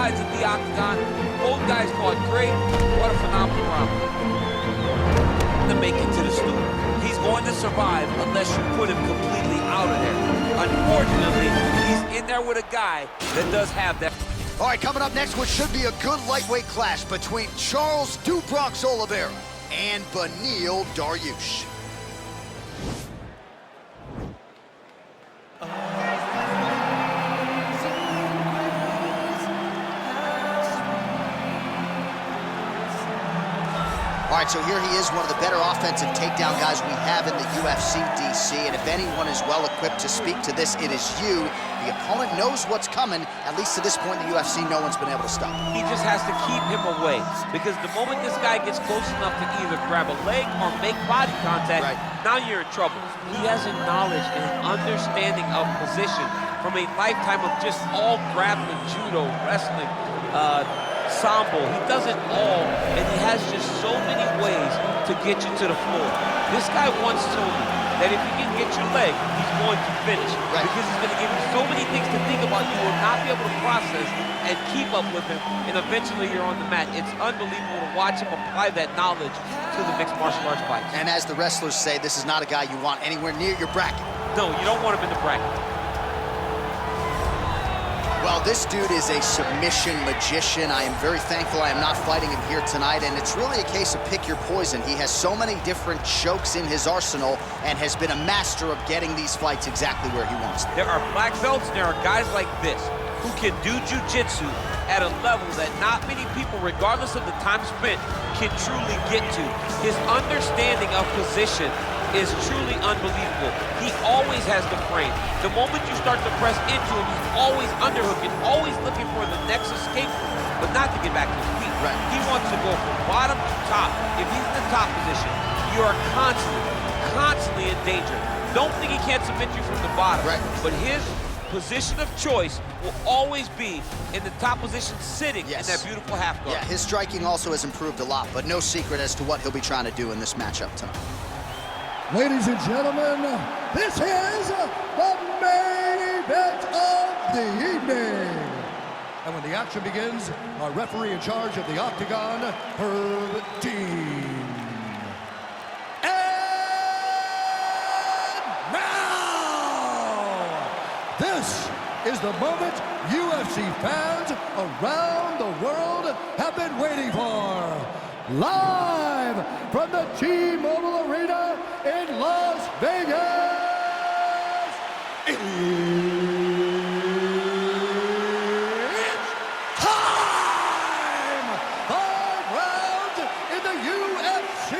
sides of the octagon. Both guys fought great. What a phenomenal round. To make it to the stool. He's going to survive unless you put him completely out of there. Unfortunately, he's in there with a guy that does have that. All right, coming up next, what should be a good lightweight clash between Charles Dubrox Oliveira and Beneil Dariush. All right, so here he is, one of the better offensive takedown guys we have in the UFC, DC. And if anyone is well-equipped to speak to this, it is you. The opponent knows what's coming. At least to this point in the UFC, no one's been able to stop him. He just has to keep him away, because the moment this guy gets close enough to either grab a leg or make body contact, now you're in trouble. He has a knowledge and an understanding of position from a lifetime of just all grappling, judo, wrestling, sambo. He does it all, and he has just so many ways to get you to the floor. This guy once told me that if he can get your leg, he's going to finish. Because he's going to give you so many things to think about, you will not be able to process and keep up with him, and eventually you're on the mat. It's unbelievable to watch him apply that knowledge to the mixed martial arts fight. And as the wrestlers say, this is not a guy you want anywhere near your bracket. No, you don't want him in the bracket. Well, this dude is a submission magician. I am very thankful I am not fighting him here tonight, and it's really a case of pick your poison. He has so many different chokes in his arsenal and has been a master of getting these fights exactly where he wants them. There are black belts, and there are guys like this who can do jiu-jitsu at a level that not many people, regardless of the time spent, can truly get to. His understanding of position is truly unbelievable. He always has the frame. The moment you start to press into him, he's always underhooking, always looking for the next escape, but not to get back to his feet. He wants to go from bottom to top. If he's in the top position, you are constantly in danger. Don't think he can't submit you from the bottom, but his position of choice will always be in the top position, sitting in that beautiful half guard. Yeah, his striking also has improved a lot, but no secret as to what he'll be trying to do in this matchup tonight. Ladies and gentlemen, this is the main event of the evening. And when the action begins, our referee in charge of the octagon, Herb Dean. And now, this is the moment UFC fans around the world have been waiting for. Live from the T-Mobile Arena in Las Vegas, it's time! 5 rounds in the UFC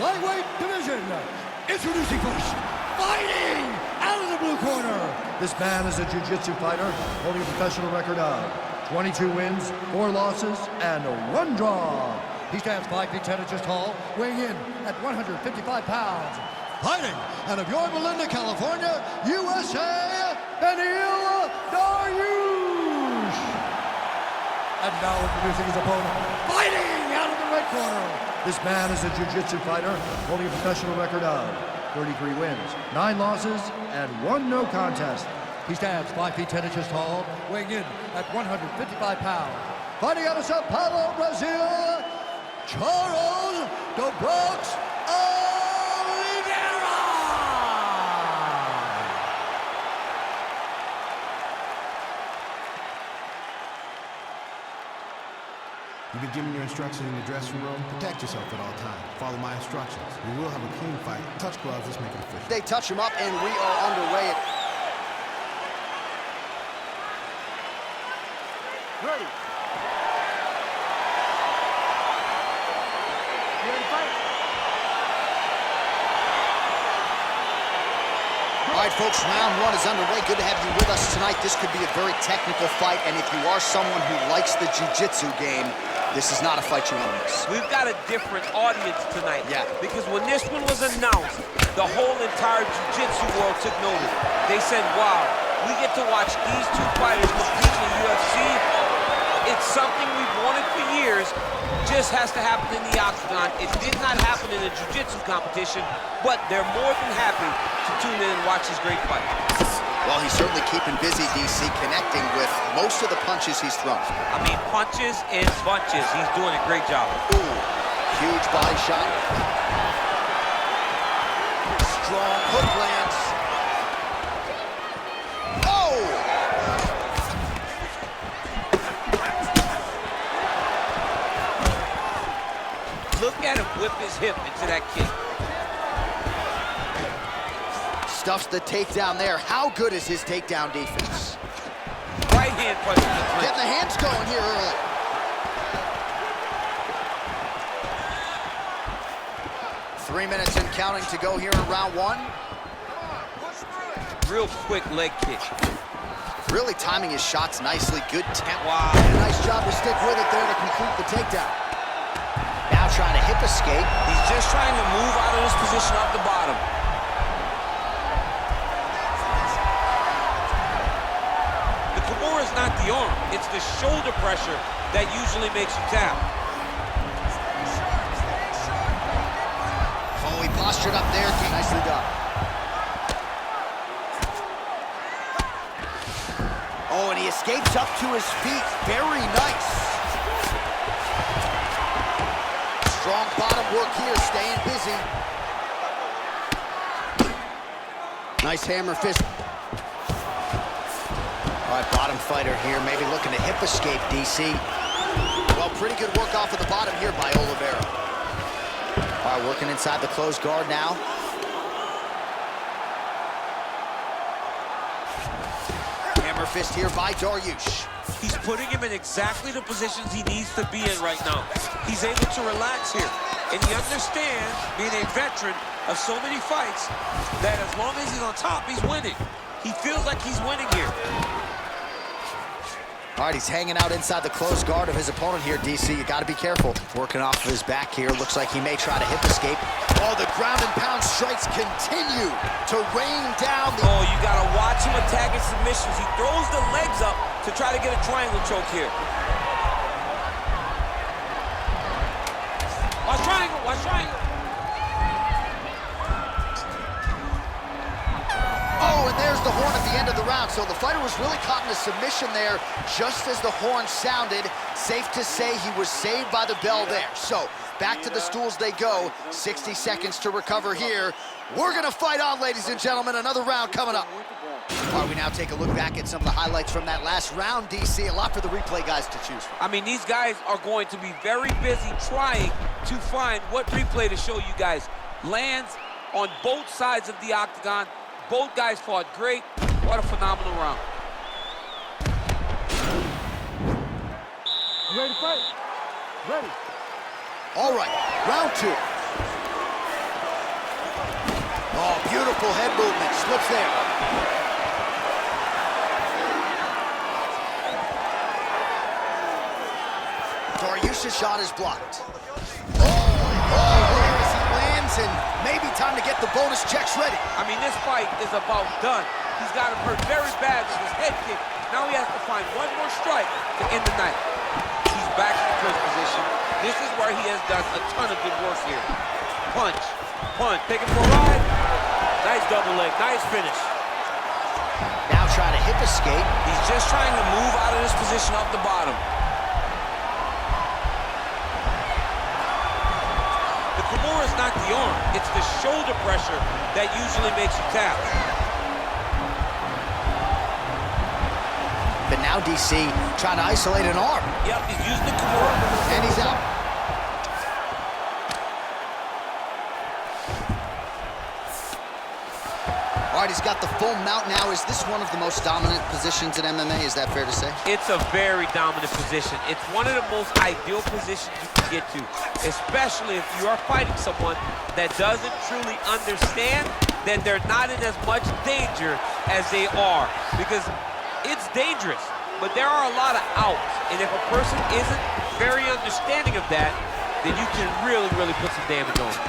Lightweight division. Introducing first, fighting out of the blue corner. This man is a jiu-jitsu fighter holding a professional record of 22 wins, 4 losses, and 1 draw. He stands 5 feet 10 inches tall, weighing in at 155 pounds. Fighting out of Yorba Linda, California, USA, Beneil Dariush. And now introducing his opponent, fighting out of the red corner. This man is a jiu-jitsu fighter holding a professional record of 33 wins, 9 losses, and 1 no contest. He stands 5 feet 10 inches tall, weighing in at 155 pounds. Fighting out of Sao Paulo, Brazil, Charles Dubrox Oliveira! You've been given your instructions in the dressing room. Protect yourself at all times. Follow my instructions. We will have a clean fight. Touch gloves, let's make it official. They touch him up, and we are underway. Ready. All right, folks, round 1 is underway. Good to have you with us tonight. This could be a very technical fight, and if you are someone who likes the jiu-jitsu game, this is not a fight you want to miss. We've got a different audience tonight. Because when this one was announced, the whole entire jiu-jitsu world took notice. They said, wow, we get to watch these 2 fighters compete in the UFC. It's something we've wanted for years. Just has to happen in the octagon. It did not happen in a jiu-jitsu competition, but they're more than happy to tune in and watch this great fight. Well, he's certainly keeping busy, DC, connecting with most of the punches he's thrown. I mean, punches and bunches. He's doing a great job. Ooh, huge body shot. Strong hook lands. Oh! Look at him whip his hip into that kick. Stuffs the takedown there. How good is his takedown defense? Right hand punch. Getting the hands going here early. Three minutes and counting to go here in round one. Real quick leg kick. Really timing his shots nicely. Good tempo. Wow. And a nice job to stick with it there to complete the takedown. Now trying to hip escape. He's just trying to move out of this position off the bottom. The Kimura is not the arm. It's the shoulder pressure that usually makes you tap. Oh, he postured up there. Nicely done. Oh, and he escapes up to his feet. Very nice. Strong bottom work here, staying busy. Nice hammer fist. All right, bottom fighter here, maybe looking to hip escape, DC. Well, pretty good work off of the bottom here by Oliveira. All right, working inside the closed guard now. Hammer fist here by Dariush. He's putting him in exactly the positions he needs to be in right now. He's able to relax here. And he understands, being a veteran of so many fights, that as long as he's on top, he's winning. He feels like he's winning here. All right, he's hanging out inside the closed guard of his opponent here, DC. You got to be careful. Working off of his back here. Looks like he may try to hip escape. Oh, the ground and pound strikes continue to rain down the... Oh, you got to watch him attacking submissions. He throws the legs up to try to get a triangle choke here. Watch triangle, watch triangle. Oh, and there's the horn at the end of the round. So the fighter was really caught in a submission there just as the horn sounded. Safe to say he was saved by the bell there. So back to the stools they go. 60 seconds to recover here. We're going to fight on, ladies and gentlemen. Another round coming up. All right, we now take a look back at some of the highlights from that last round, DC. A lot for the replay guys to choose from. I mean, these guys are going to be very busy trying to find what replay to show you guys. Lands on both sides of the octagon. Both guys fought great. What a phenomenal round. You ready to fight? Ready. All right, round two. Oh, beautiful head movement. Slips there. Dariush's shot is blocked. There as he lands, and maybe time to get the bonus checks ready. I mean, this fight is about done. He's got him hurt very bad with his head kick. Now he has to find one more strike to end the night. He's back in the clinch position. This is where he has done a ton of good work here. Punch, punch, take him for a ride. Nice double leg, nice finish. Now trying to hip escape. He's just trying to move out of this position off the bottom. The Kimura is not the arm. It's the shoulder pressure that usually makes you tap. But now DC trying to isolate an arm. Yep, he's using the Kimura. And he's out. All right, he's got the full mount now. Is this one of the most dominant positions in MMA? Is that fair to say? It's a very dominant position. It's one of the most ideal positions you can get to, especially if you are fighting someone that doesn't truly understand that they're not in as much danger as they are. Because it's dangerous, but there are a lot of outs. And if a person isn't very understanding of that, then you can really, really put some damage on them.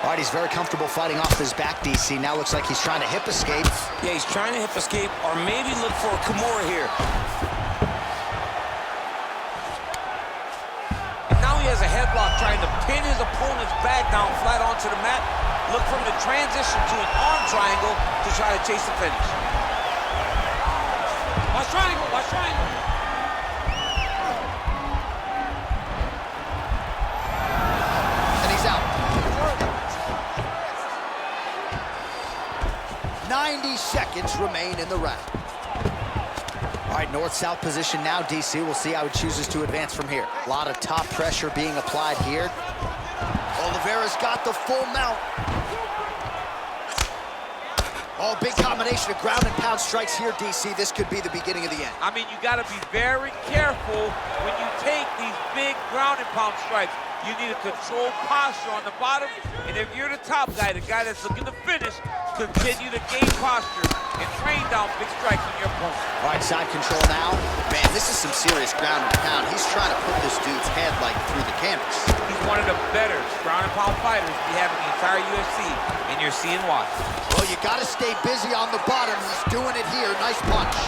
All right, he's very comfortable fighting off his back, DC. Now looks like he's trying to hip escape. Yeah, he's trying to hip escape or maybe look for a Kimura here. And now he has a headlock trying to pin his opponent's back down flat onto the mat. Look for him to transition to an arm triangle to try to chase the finish. Watch triangle, watch triangle. And he's out. 90 seconds remain in the round. All right, north-south position now, DC. We'll see how he chooses to advance from here. A lot of top pressure being applied here. Oliveira's got the full mount. Oh, big combination of ground and pound strikes here, DC. This could be the beginning of the end. I mean, you got to be very careful when you take these big ground and pound strikes. You need a controlled posture on the bottom, and if you're the top guy, the guy that's looking to finish, continue to gain posture and rain down big strikes on your opponent. All right, side control now. Man, this is some serious ground and pound. He's trying to put this dude's head like through the canvas. He's one of the better ground and pound fighters we have in the entire UFC, and you're seeing why. Well, you got to stay busy on the bottom. He's doing it here. Nice punch.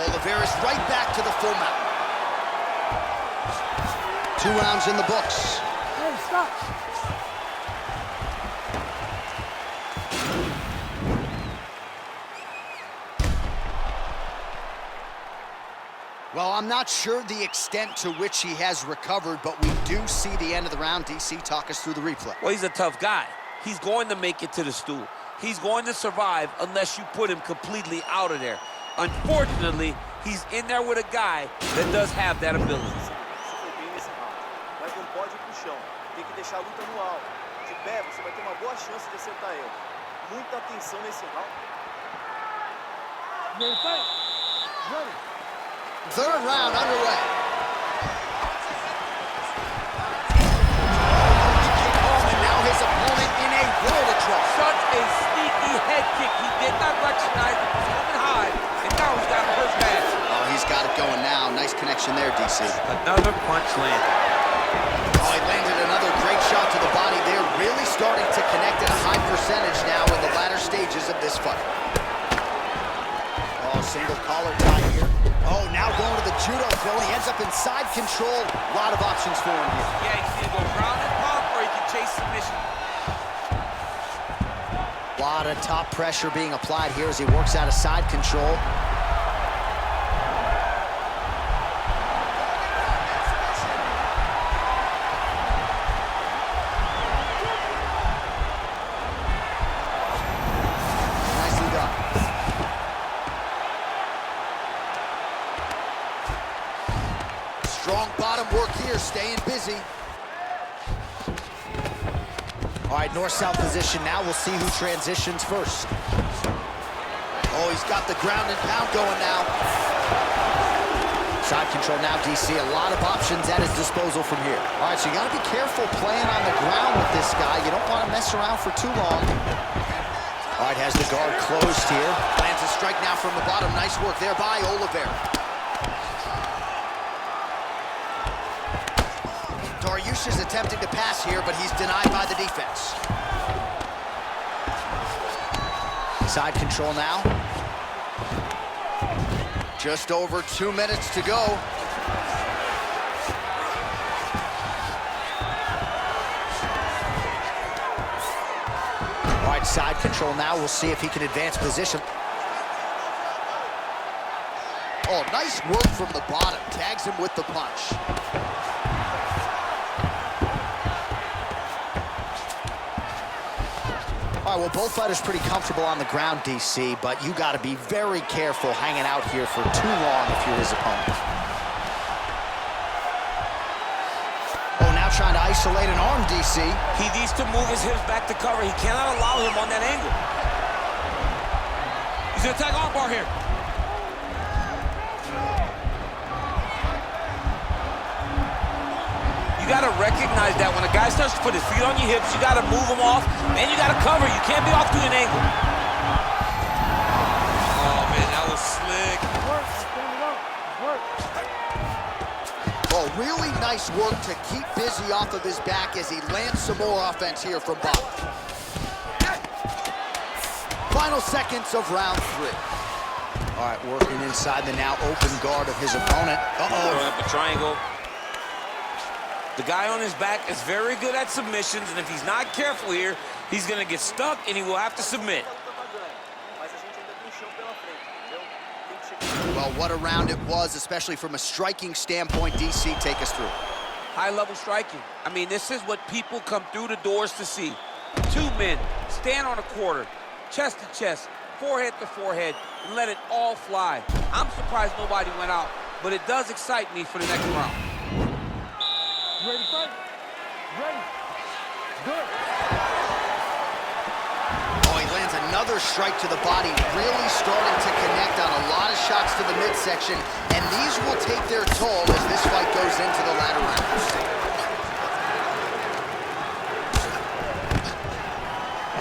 Oliveira's right back to the full mount. 2 rounds in the books. Hey, stop. Well, I'm not sure the extent to which he has recovered, but we do see the end of the round. DC, talk us through the replay. Well, he's a tough guy. He's going to make it to the stool. He's going to survive unless you put him completely out of there. Unfortunately, he's in there with a guy that does have that ability. Mas não pode ir pro chão. Tem que deixar a luta no alto. De pé, você vai ter uma boa chance de acertar ele. Muita atenção nesse round. Third round underway. And now his opponent in a world of trouble. Such a sneaky head kick. He did not recognize it was coming high, and now he's got hurt bad. Oh, he's got it going now. Nice connection there, DC. Another punch landed. Oh, he landed another great shot to the body there. Really starting to connect at a high percentage now in the latter stages of this fight. Oh, single collar tie here. Oh, now going to the judo throw. He ends up in side control. A lot of options for him here. Yeah, he can either go ground and pound or he can chase submission. A lot of top pressure being applied here as he works out of side control. Nicely done. Strong bottom work here, staying busy. All right, north-south position now. We'll see who transitions first. Oh, he's got the ground and pound going now. Side control now, DC. A lot of options at his disposal from here. All right, so you got to be careful playing on the ground with this guy. You don't want to mess around for too long. All right, has the guard closed here. Lands a strike now from the bottom. Nice work there by Oliveira. Dariush is attempting to pass here, but he's denied by the defense. Side control now. Just over 2 minutes to go. All right, side control now. We'll see if he can advance position. Oh, nice work from the bottom. Tags him with the punch. All right, well, both fighters pretty comfortable on the ground, DC, but you got to be very careful hanging out here for too long if you're his opponent. Oh, now trying to isolate an arm, DC. He needs to move his hips back to cover. He cannot allow him on that angle. He's gonna attack armbar here. You gotta recognize that when a guy starts to put his feet on your hips, you gotta move him off, and you gotta cover. You can't be off to an angle. Oh, man, that was slick. Oh, really nice work to keep busy off of his back as he lands some more offense here from bottom. Final seconds of round 3. All right, working inside the now open guard of his opponent. Throwing up a triangle. The guy on his back is very good at submissions, and if he's not careful here, he's gonna get stuck and he will have to submit. Mas a gente ainda tem chão pela frente, entendeu? Tem que chegar. Well, what a round it was, especially from a striking standpoint. DC, take us through. High-level striking. I mean, this is what people come through the doors to see. Two men stand on a quarter, chest to chest, forehead to forehead, and let it all fly. I'm surprised nobody went out, but it does excite me for the next round. You ready to fight? Ready. Good. Oh, he lands another strike to the body, really starting to connect on a lot of shots to the midsection, and these will take their toll as this fight goes into the latter rounds.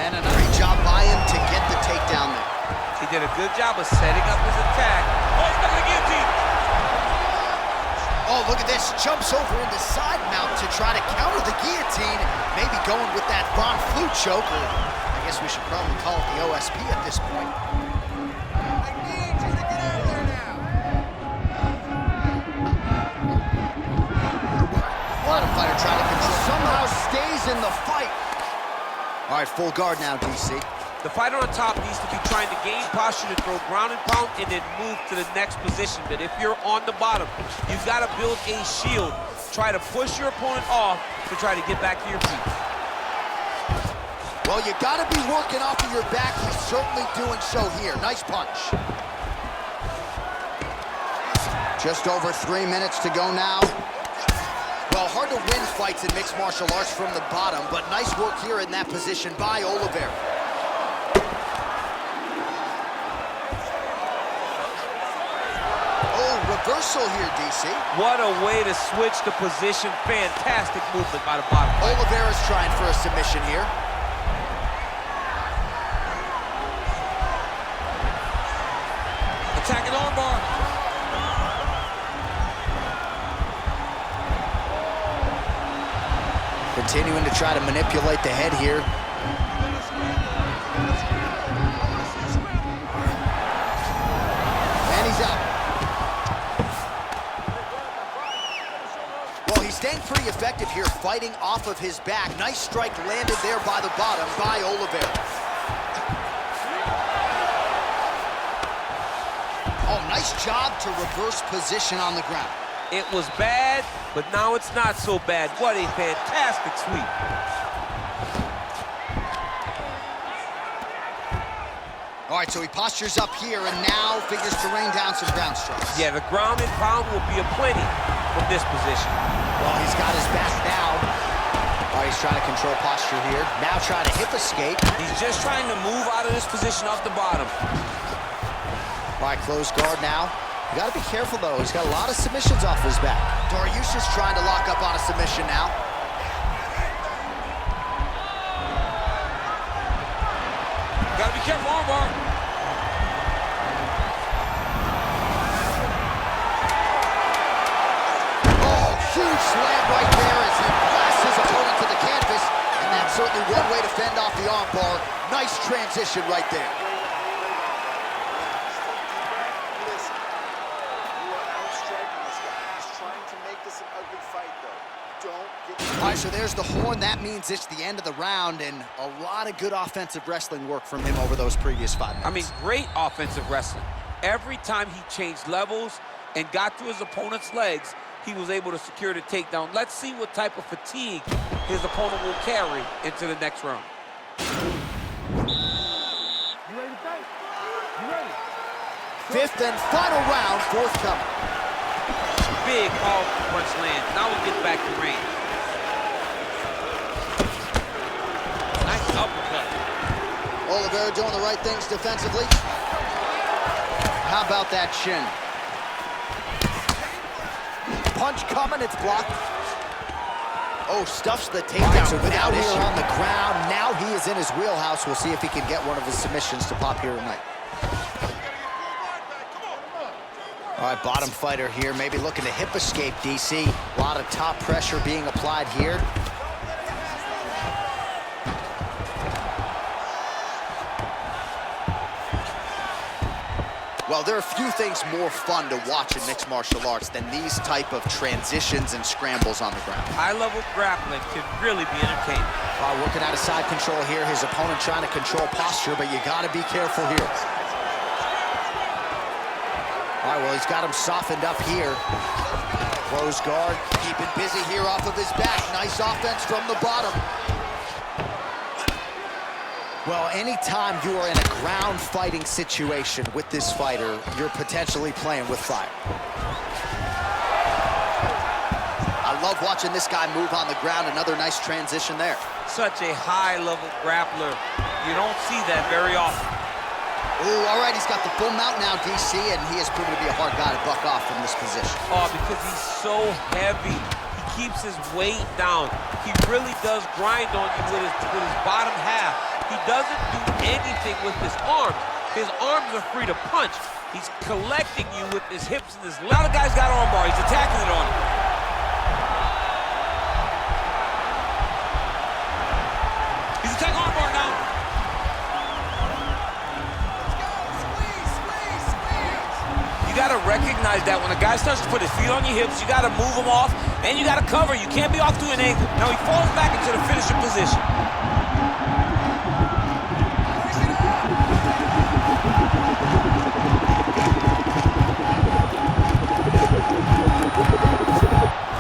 And a great job by him to get the takedown there. He did a good job of setting up his attack. Oh, he's got the guillotine. Oh, look at this. Jumps over into side mount to try to counter the guillotine. Maybe going with that Von Flue choke. Or I guess we should probably call it the OSP at this point. I need you to get out of there now. Bottom fighter trying to control. Somehow stays in the fight. All right, full guard now, DC. The fighter on top needs to be trying to gain posture to throw ground and pound and then move to the next position. But if you're on the bottom, you've got to build a shield. Try to push your opponent off to try to get back to your feet. Well, you got to be working off of your back. He's certainly doing so here. Nice punch. Just over 3 minutes to go now. Well, hard to win fights in mixed martial arts from the bottom, but nice work here in that position by Oliveira. Reversal here, DC. What a way to switch the position. Fantastic movement by the bottom. Oliveira's trying for a submission here. Attacking armbar. Continuing to try to manipulate the head here. And he's out. Staying pretty effective here, fighting off of his back. Nice strike landed there by the bottom by Oliveira. Oh, nice job to reverse position on the ground. It was bad, but now it's not so bad. What a fantastic sweep. All right, so he postures up here and now figures to rain down some ground strikes. Yeah, the ground and pound will be aplenty from this position. Well, he's got his back now. Oh, he's trying to control posture here. Now trying to hip escape. He's just trying to move out of this position off the bottom. All right, close guard now. You got to be careful, though. He's got a lot of submissions off his back. Dariush is trying to lock up on a submission now. Got to be careful, armbar. Huge slam right there as he blasts his opponent to the canvas, and that's certainly one way to fend off the armbar. Nice transition right there. Listen, you are outstriking this guy. He's trying to make this an ugly fight, though. Don't get... All right, so there's the horn. That means it's the end of the round, and a lot of good offensive wrestling work from him over those previous 5 minutes. I mean, great offensive wrestling. Every time he changed levels and got to his opponent's legs, he was able to secure the takedown. Let's see what type of fatigue his opponent will carry into the next round. You ready to fight? You ready? Fifth and final round, forthcoming. Big powerful punch land. Now we get back to range. Nice uppercut. Oliveira doing the right things defensively. How about that shin? Punch coming, it's blocked. Oh, stuffs the takedown so without here on the ground. Now he is in his wheelhouse. We'll see if he can get one of his submissions to pop here tonight. All right, bottom fighter here, maybe looking to hip escape, DC. A lot of top pressure being applied here. Well, there are few things more fun to watch in mixed martial arts than these type of transitions and scrambles on the ground. High-level grappling can really be entertaining. Working out of side control here. His opponent trying to control posture, but you got to be careful here. All right, well, he's got him softened up here. Close guard, keeping busy here off of his back. Nice offense from the bottom. Well, anytime you are in a ground fighting situation with this fighter, you're potentially playing with fire. I love watching this guy move on the ground. Another nice transition there. Such a high-level grappler. You don't see that very often. Ooh, all right, he's got the full mount now, DC, and he has proven to be a hard guy to buck off from this position. Oh, because he's so heavy. He keeps his weight down. He really does grind on you with his bottom half. He doesn't do anything with his arms. His arms are free to punch. He's collecting you with his hips and his legs. Now the guy's got armbar. He's attacking it on him. He's attacking armbar now. You got to recognize that when a guy starts to put his feet on your hips, you got to move him off, and you got to cover. You can't be off to an angle. Now he falls back into the finishing position.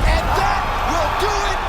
And that will do it.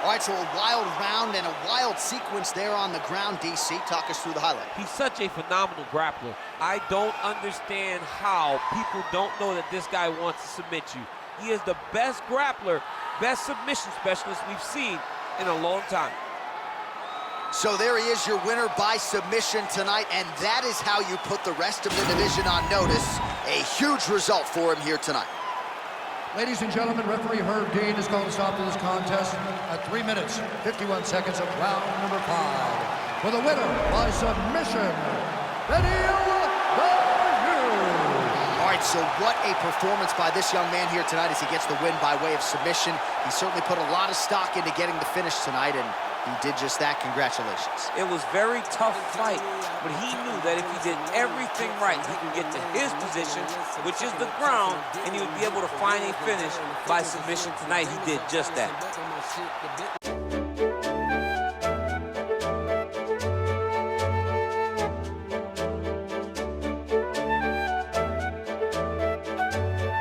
All right, so a wild round and a wild sequence there on the ground, DC. Talk us through the highlight. He's such a phenomenal grappler. I don't understand how people don't know that this guy wants to submit you. He is the best grappler, best submission specialist we've seen in a long time. So there he is, your winner by submission tonight, and that is how you put the rest of the division on notice. A huge result for him here tonight. Ladies and gentlemen, referee Herb Dean has called a stop to this contest at 3 minutes, 51 seconds of round number 5. For the winner by submission, Beneil Dariush. All right, so what a performance by this young man here tonight as he gets the win by way of submission. He certainly put a lot of stock into getting the finish tonight, and he did just that. Congratulations. It was a very tough fight, but he knew that if he did everything right, he could get to his position, which is the ground, and he would be able to find a finish by submission tonight. He did just that.